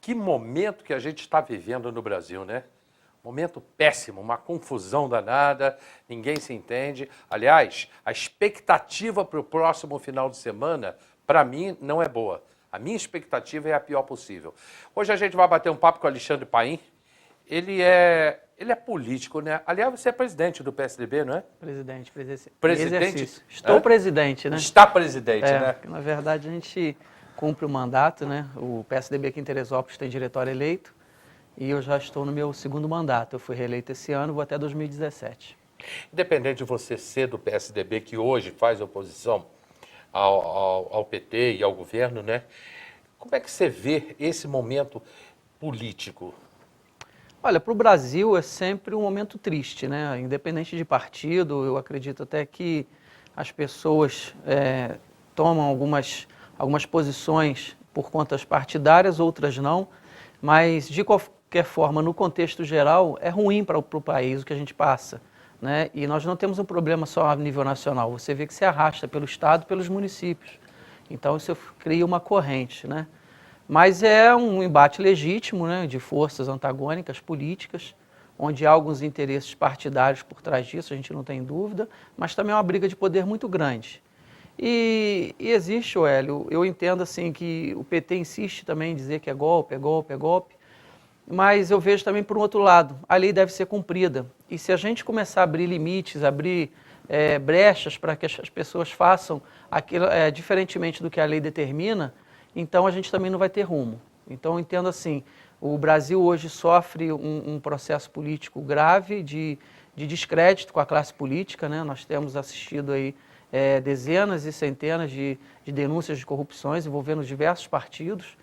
Que momento que a gente está vivendo no Brasil, né? Momento péssimo, uma confusão danada, ninguém se entende. Aliás, a expectativa para o próximo final de semana, para mim, não é boa. A minha expectativa é a pior possível. Hoje a gente vai bater um papo com o Alexandre Paim. Ele é político, né? Aliás, você é presidente do PSDB, não é? Presidente. Presidente? Estou presidente, né? Está presidente, né? Na verdade, a gente cumpre o mandato, né? O PSDB aqui em Teresópolis tem diretório eleito e eu já estou no meu segundo mandato. Eu fui reeleito esse ano, vou até 2017. Independente de você ser do PSDB, que hoje faz oposição ao PT e ao governo, né? Como é que você vê esse momento político? Olha, para o Brasil é sempre um momento triste, né? Independente de partido, eu acredito até que as pessoas tomam algumas posições por contas partidárias, outras não, mas de qualquer forma, no contexto geral, é ruim para o país o que a gente passa, né? E nós não temos um problema só a nível nacional, você vê que se arrasta pelo Estado e pelos municípios, então isso cria uma corrente, né? Mas é um embate legítimo, né, de forças antagônicas políticas, onde há alguns interesses partidários por trás disso, a gente não tem dúvida, mas também é uma briga de poder muito grande. E existe, Hélio, eu entendo assim que o PT insiste também em dizer que é golpe, mas eu vejo também por um outro lado, a lei deve ser cumprida. E se a gente começar a abrir limites, abrir brechas para que as pessoas façam aquilo diferentemente do que a lei determina, então a gente também não vai ter rumo. Então eu entendo assim, o Brasil hoje sofre um processo político grave de descrédito com a classe política, né? Nós temos assistido aí dezenas e centenas de denúncias de corrupções envolvendo diversos partidos.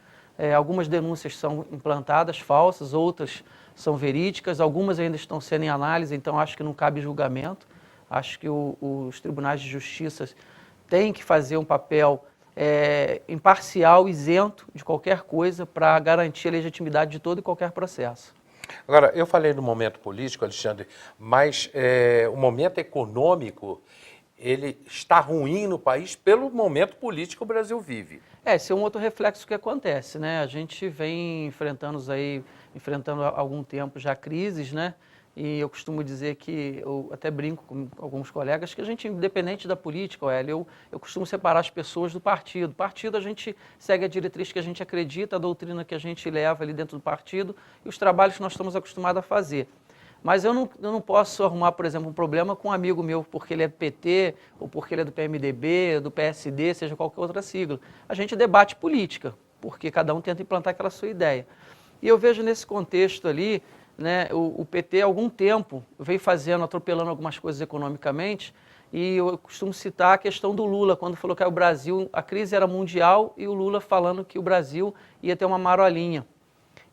Algumas denúncias são implantadas, falsas, outras são verídicas, algumas ainda estão sendo em análise, então acho que não cabe julgamento. Acho que os tribunais de justiça têm que fazer um papel imparcial, isento de qualquer coisa para garantir a legitimidade de todo e qualquer processo. Agora, eu falei do momento político, Alexandre, mas o momento econômico, ele está ruim no país pelo momento político que o Brasil vive. Esse é um outro reflexo que acontece, né? A gente vem enfrentando há algum tempo já crises, né? E eu costumo dizer que, eu até brinco com alguns colegas, que a gente, independente da política, eu costumo separar as pessoas do partido. Partido a gente segue a diretriz que a gente acredita, a doutrina que a gente leva ali dentro do partido e os trabalhos que nós estamos acostumados a fazer. Mas eu não posso arrumar, por exemplo, um problema com um amigo meu porque ele é do PT, ou porque ele é do PMDB, do PSD, seja qualquer outra sigla. A gente debate política, porque cada um tenta implantar aquela sua ideia. E eu vejo nesse contexto ali, né, o PT há algum tempo vem atropelando algumas coisas economicamente, e eu costumo citar a questão do Lula, quando falou que o Brasil, a crise era mundial, e o Lula falando que o Brasil ia ter uma marolinha.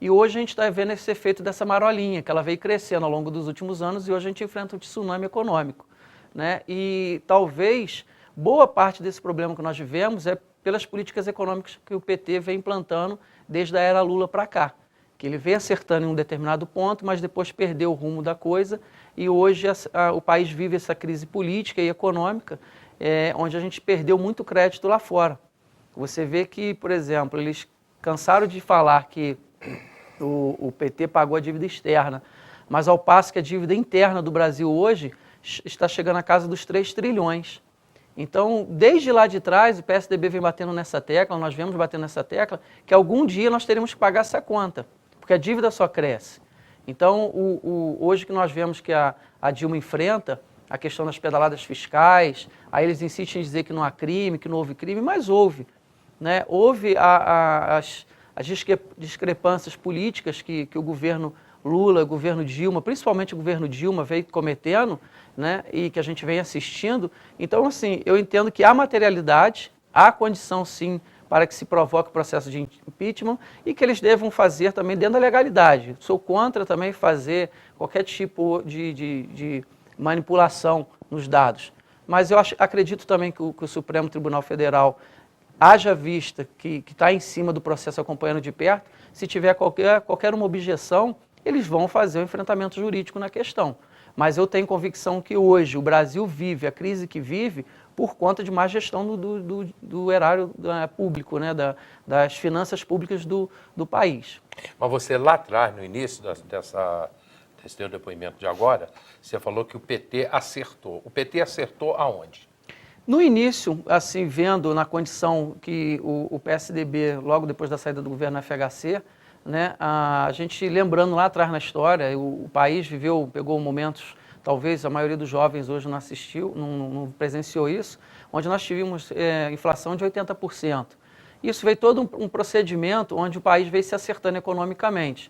E hoje a gente está vendo esse efeito dessa marolinha, que ela veio crescendo ao longo dos últimos anos, e hoje a gente enfrenta um tsunami econômico, né? E talvez boa parte desse problema que nós vivemos é pelas políticas econômicas que o PT vem implantando desde a era Lula para cá, que ele vem acertando em um determinado ponto, mas depois perdeu o rumo da coisa, e hoje o país vive essa crise política e econômica, onde a gente perdeu muito crédito lá fora. Você vê que, por exemplo, eles cansaram de falar que o PT pagou a dívida externa, mas ao passo que a dívida interna do Brasil hoje está chegando à casa dos 3 trilhões. Então, desde lá de trás, o PSDB vem batendo nessa tecla, nós vemos batendo nessa tecla, que algum dia nós teremos que pagar essa conta, porque a dívida só cresce. Então, hoje que nós vemos que a Dilma enfrenta a questão das pedaladas fiscais, aí eles insistem em dizer que não há crime, que não houve crime, mas houve, né? Houve as discrepâncias políticas que o governo Lula, o governo Dilma, principalmente o governo Dilma, veio cometendo, né, e que a gente vem assistindo. Então, assim, eu entendo que há materialidade, há condição, sim, para que se provoque o processo de impeachment e que eles devam fazer também dentro da legalidade. Sou contra também fazer qualquer tipo de manipulação nos dados. Mas eu acredito também que o Supremo Tribunal Federal, haja vista que está em cima do processo acompanhando de perto, se tiver qualquer uma objeção, eles vão fazer o enfrentamento jurídico na questão. Mas eu tenho convicção que hoje o Brasil vive, a crise que vive, por conta de má gestão do erário público, né, das finanças públicas do país. Mas você lá atrás, no início desse teu depoimento de agora, você falou que o PT acertou. O PT acertou aonde? No início, assim, vendo na condição que o PSDB, logo depois da saída do governo FHC, né, a gente lembrando lá atrás na história, o país pegou momentos, talvez a maioria dos jovens hoje não assistiu, não presenciou isso, onde nós tivemos inflação de 80%. Isso veio todo um procedimento onde o país veio se acertando economicamente.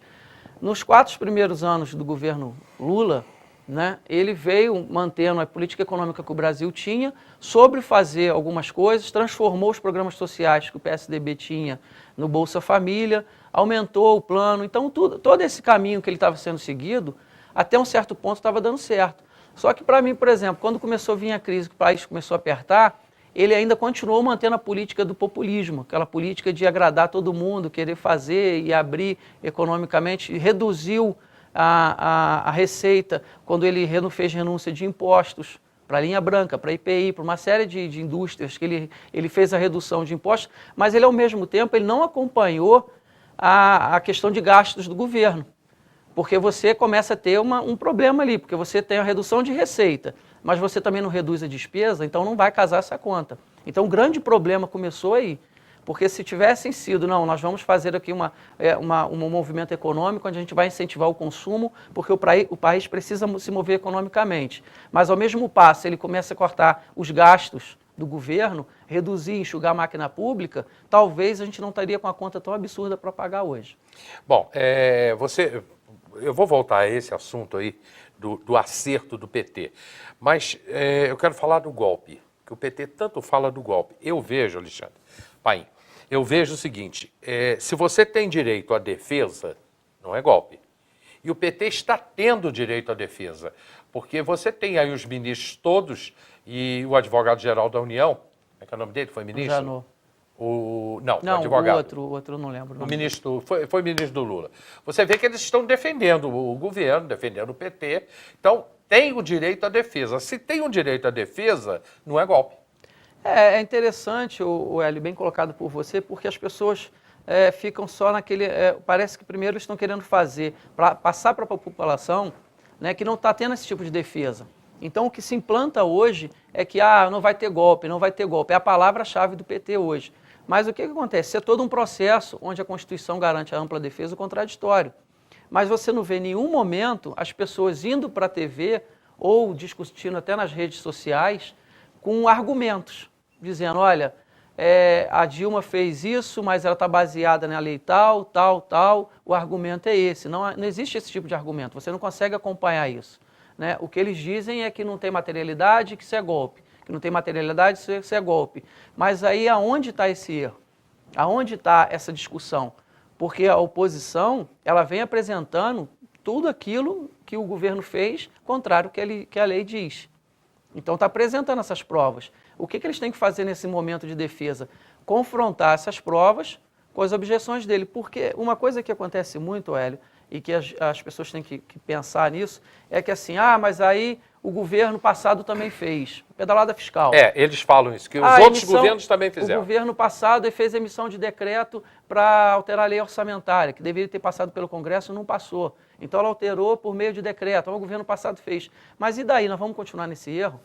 Nos 4 primeiros anos do governo Lula, né, ele veio mantendo a política econômica que o Brasil tinha, sobre fazer algumas coisas, transformou os programas sociais que o PSDB tinha no Bolsa Família, aumentou o plano. Então, todo esse caminho que ele estava sendo seguido, até um certo ponto estava dando certo. Só que para mim, por exemplo, quando começou a vir a crise, que o país começou a apertar, ele ainda continuou mantendo a política do populismo, aquela política de agradar todo mundo, querer fazer e abrir economicamente, e reduziu a receita quando ele fez renúncia de impostos para a linha branca, para a IPI, para uma série de indústrias que ele fez a redução de impostos, mas ele, ao mesmo tempo, ele não acompanhou a questão de gastos do governo, porque você começa a ter um problema ali, porque você tem a redução de receita, mas você também não reduz a despesa, então não vai casar essa conta. Então o grande problema começou aí, porque se tivessem sido, não, nós vamos fazer aqui um movimento econômico onde a gente vai incentivar o consumo, porque o país precisa se mover economicamente. Mas ao mesmo passo ele começa a cortar os gastos do governo, reduzir, enxugar a máquina pública, talvez a gente não estaria com a conta tão absurda para pagar hoje. Bom, eu vou voltar a esse assunto aí do acerto do PT, mas eu quero falar do golpe, que o PT tanto fala do golpe. Eu vejo, Alexandre Paim, eu vejo o seguinte, se você tem direito à defesa, não é golpe. E o PT está tendo direito à defesa, porque você tem aí os ministros todos e o advogado-geral da União, como é que é o nome dele? Foi ministro? Janot. O advogado. O outro não lembro. O ministro, foi ministro do Lula. Você vê que eles estão defendendo o governo, defendendo o PT. Então, tem o direito à defesa. Se tem o direito à defesa, não é golpe. É interessante, o Hélio, bem colocado por você, porque as pessoas ficam só naquele... parece que primeiro eles estão querendo fazer, para passar para a população, né, que não está tendo esse tipo de defesa. Então, o que se implanta hoje é que não vai ter golpe, não vai ter golpe. É a palavra-chave do PT hoje. Mas o que acontece? Isso é todo um processo onde a Constituição garante a ampla defesa do contraditório. Mas você não vê em nenhum momento as pessoas indo para a TV ou discutindo até nas redes sociais com argumentos, dizendo, olha, a Dilma fez isso, mas ela está baseada na lei tal, o argumento é esse. Não existe esse tipo de argumento, você não consegue acompanhar isso. Né? O que eles dizem é que não tem materialidade, que isso é golpe. Que não tem materialidade, isso é golpe. Mas aí aonde está esse erro? Aonde está essa discussão? Porque a oposição, ela vem apresentando tudo aquilo que o governo fez, contrário ao que a lei diz. Então está apresentando essas provas. O que eles têm que fazer nesse momento de defesa? Confrontar essas provas com as objeções dele. Porque uma coisa que acontece muito, Hélio, e que as pessoas têm que pensar nisso, é que assim, mas aí o governo passado também fez, pedalada fiscal. Eles falam isso, que os outros governos também fizeram. O governo passado fez emissão de decreto para alterar a lei orçamentária, que deveria ter passado pelo Congresso e não passou. Então ela alterou por meio de decreto, o governo passado fez. Mas e daí, nós vamos continuar nesse erro?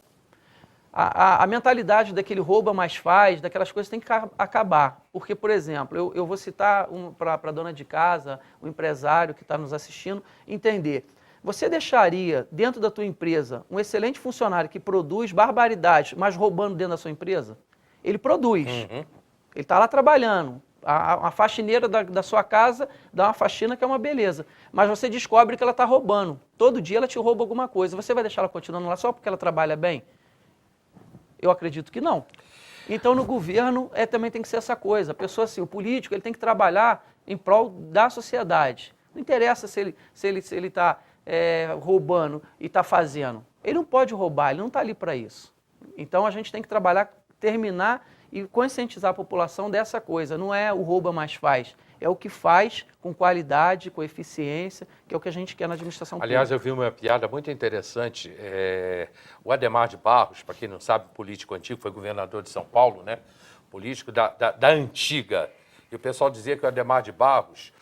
A mentalidade daquele rouba mais faz, daquelas coisas tem que acabar. Porque, por exemplo, eu vou citar para a dona de casa, o empresário que está nos assistindo, entender. Você deixaria dentro da tua empresa um excelente funcionário que produz barbaridades, mas roubando dentro da sua empresa? Ele produz. Ele está lá trabalhando. A faxineira da sua casa dá uma faxina que é uma beleza. Mas você descobre que ela está roubando. Todo dia ela te rouba alguma coisa. Você vai deixar ela continuando lá só porque ela trabalha bem? Eu acredito que não. Então, no governo, também tem que ser essa coisa. A pessoa, assim, o político, ele tem que trabalhar em prol da sociedade. Não interessa se ele está roubando e está fazendo. Ele não pode roubar, ele não está ali para isso. Então, a gente tem que trabalhar, terminar e conscientizar a população dessa coisa. Não é o rouba mais faz, é o que faz com qualidade, com eficiência, que é o que a gente quer na administração Aliás, pública. eu vi uma piada muito interessante. O Adhemar de Barros, para quem não sabe, político antigo, foi governador de São Paulo, né? Político da antiga. E o pessoal dizia que o Adhemar de Barros,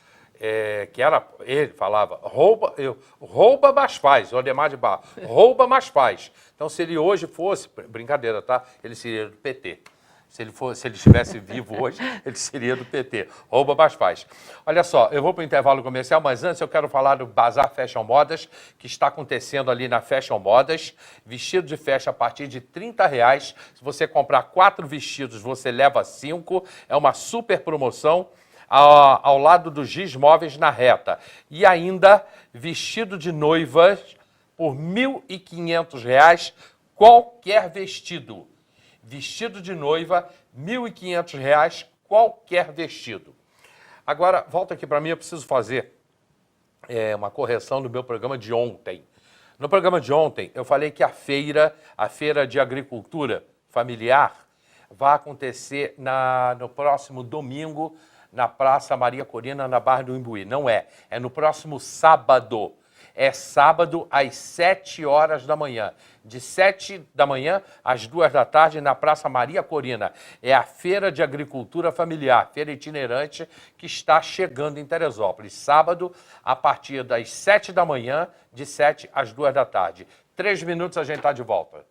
que era, ele falava, rouba, mas faz, o Adhemar de Barros, rouba, mas faz. Então, se ele hoje fosse, brincadeira, tá? Ele seria do PT. Se ele estivesse vivo hoje, ele seria do PT. Rouba, mas faz. Olha só, eu vou para o intervalo comercial, mas antes eu quero falar do Bazar Fashion Modas, que está acontecendo ali na Fashion Modas. Vestido de festa a partir de R$30. Se você comprar 4 vestidos, você leva 5. É uma super promoção ao lado do Giz Móveis na Reta. E ainda, vestido de noivas por R$1.500, qualquer vestido. Vestido de noiva, R$1.500, qualquer vestido. Agora, volta aqui para mim, eu preciso fazer uma correção do meu programa de ontem. No programa de ontem, eu falei que a feira de agricultura familiar, vai acontecer no próximo domingo, na Praça Maria Corina, na Barra do Imbuí. Não é no próximo sábado. É sábado às 7 horas da manhã. De 7 da manhã às 2 da tarde na Praça Maria Corina. É a Feira de Agricultura Familiar, feira itinerante que está chegando em Teresópolis. Sábado, a partir das 7 da manhã, de 7 às 2 da tarde. 3 minutos a gente está de volta.